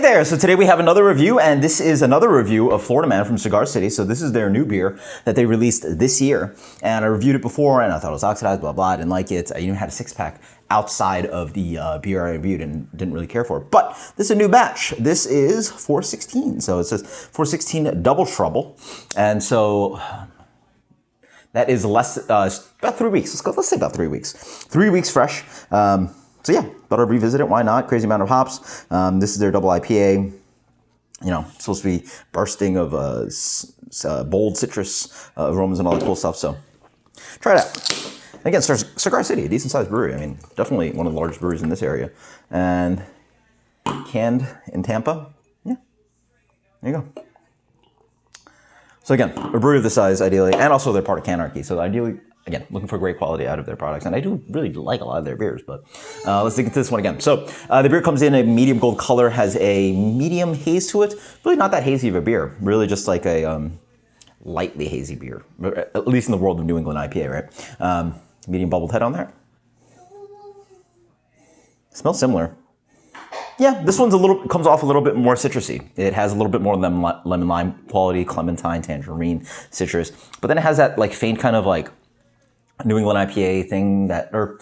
Hey there, so today we have another review, and this is another review of Florida Man from Cigar City. So this is their new beer that they released this year, and I reviewed it before and I thought it was oxidized, blah, blah, I didn't like it. I even had a 6-pack outside of the beer I reviewed and didn't really care for it. But this is a new batch. This is 416, so it says 416 Double Trouble, and so that is less, about 3 weeks. Let's say about 3 weeks. 3 weeks fresh. So yeah, thought I'd revisit it. Why not? Crazy amount of hops. This is their double IPA. You know, supposed to be bursting of bold citrus aromas and all that cool stuff. So try it out. Again, Cigar City, a decent sized brewery. I mean, definitely one of the largest breweries in this area. And canned in Tampa. Yeah, there you go. So again, a brewery of this size, ideally, and also they're part of Canarchy. So ideally, again, looking for great quality out of their products. And I do really like a lot of their beers, but let's dig into this one again. So the beer comes in a medium gold color, has a medium haze to it. Really not that hazy of a beer. Really just like a lightly hazy beer, at least in the world of New England IPA, right? Medium bubbled head on there. Smells similar. Yeah, this one's comes off a little bit more citrusy. It has a little bit more lemon lime quality, clementine, tangerine, citrus. But then it has that like faint kind of like New England IPA thing or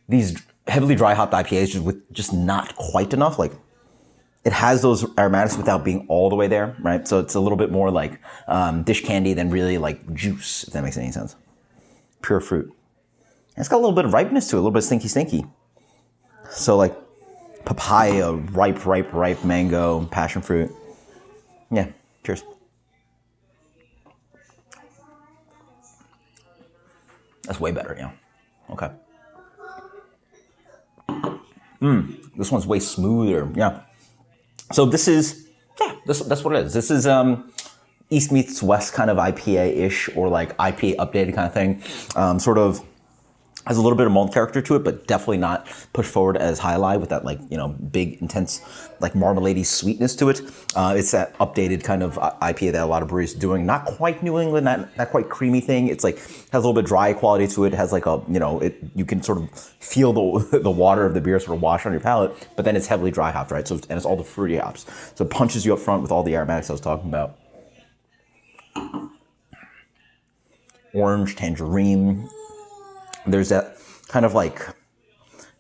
these heavily dry hopped IPAs with just not quite enough. Like it has those aromatics without being all the way there, right? So it's a little bit more like dish candy than really like juice, if that makes any sense. Pure fruit. And it's got a little bit of ripeness to it, a little bit of stinky. So like papaya, ripe mango, passion fruit. Yeah, cheers. That's way better, yeah. Okay. This one's way smoother, yeah. So this is, yeah, that's what it is. This is East meets West kind of IPA-ish, or like IPA updated kind of thing. Sort of has a little bit of malt character to it, but definitely not pushed forward as High Life with that like, you know, big, intense, like marmalade-y sweetness to it. It's that updated kind of IPA that a lot of breweries are doing. Not quite New England, not quite creamy thing. It's like, has a little bit dry quality to it. It has like a, you know, you can sort of feel the water of the beer sort of wash on your palate, but then it's heavily dry hopped, right? So, and it's all the fruity hops. So it punches you up front with all the aromatics I was talking about. Orange, tangerine. There's that kind of like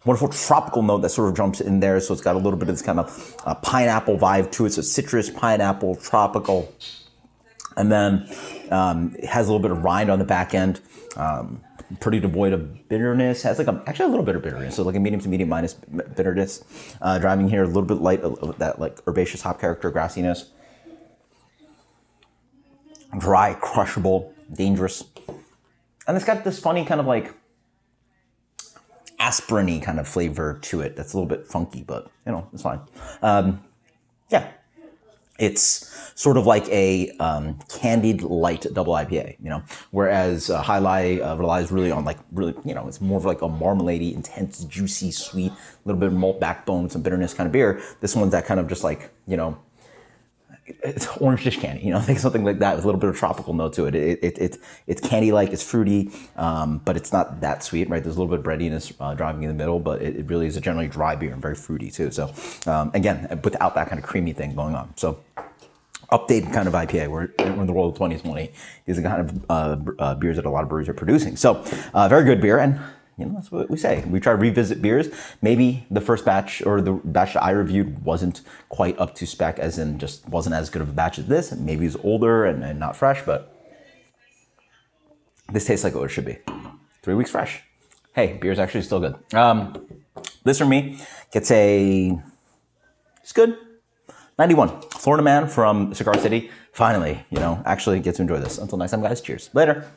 wonderful tropical note that sort of jumps in there. So it's got a little bit of this kind of pineapple vibe to it. So citrus, pineapple, tropical. And then it has a little bit of rind on the back end. Pretty devoid of bitterness. Has like actually a little bit of bitterness. So like a medium to medium minus bitterness. Driving here a little bit light of that like herbaceous hop character, grassiness. Dry, crushable, dangerous. And it's got this funny kind of like aspirin-y kind of flavor to it. That's a little bit funky, but you know, it's fine. Yeah, it's sort of like a candied light double IPA, you know, whereas High Life relies really on like you know, it's more of like a marmalade-y, intense, juicy, sweet, a little bit of malt backbone, some bitterness kind of beer. This one's that kind of just like, you know, it's orange dish candy, you know, like something like that with a little bit of tropical note to it. It's candy-like, it's fruity, but it's not that sweet, right? There's a little bit of breadiness driving in the middle, but it really is a generally dry beer and very fruity too. So again, without that kind of creamy thing going on. So updated kind of IPA. We're in the world of 2020. These are the kind of beers that a lot of breweries are producing. So very good beer, and you know, that's what we say. We try to revisit beers. Maybe the first batch or the batch that I reviewed wasn't quite up to spec, as in just wasn't as good of a batch as this. Maybe it's older and not fresh, but this tastes like what it should be. 3 weeks fresh. Hey, beer's actually still good. This from me gets it's good. 91. Florida Man from Cigar City. Finally, you know, actually get to enjoy this. Until next time, guys. Cheers. Later.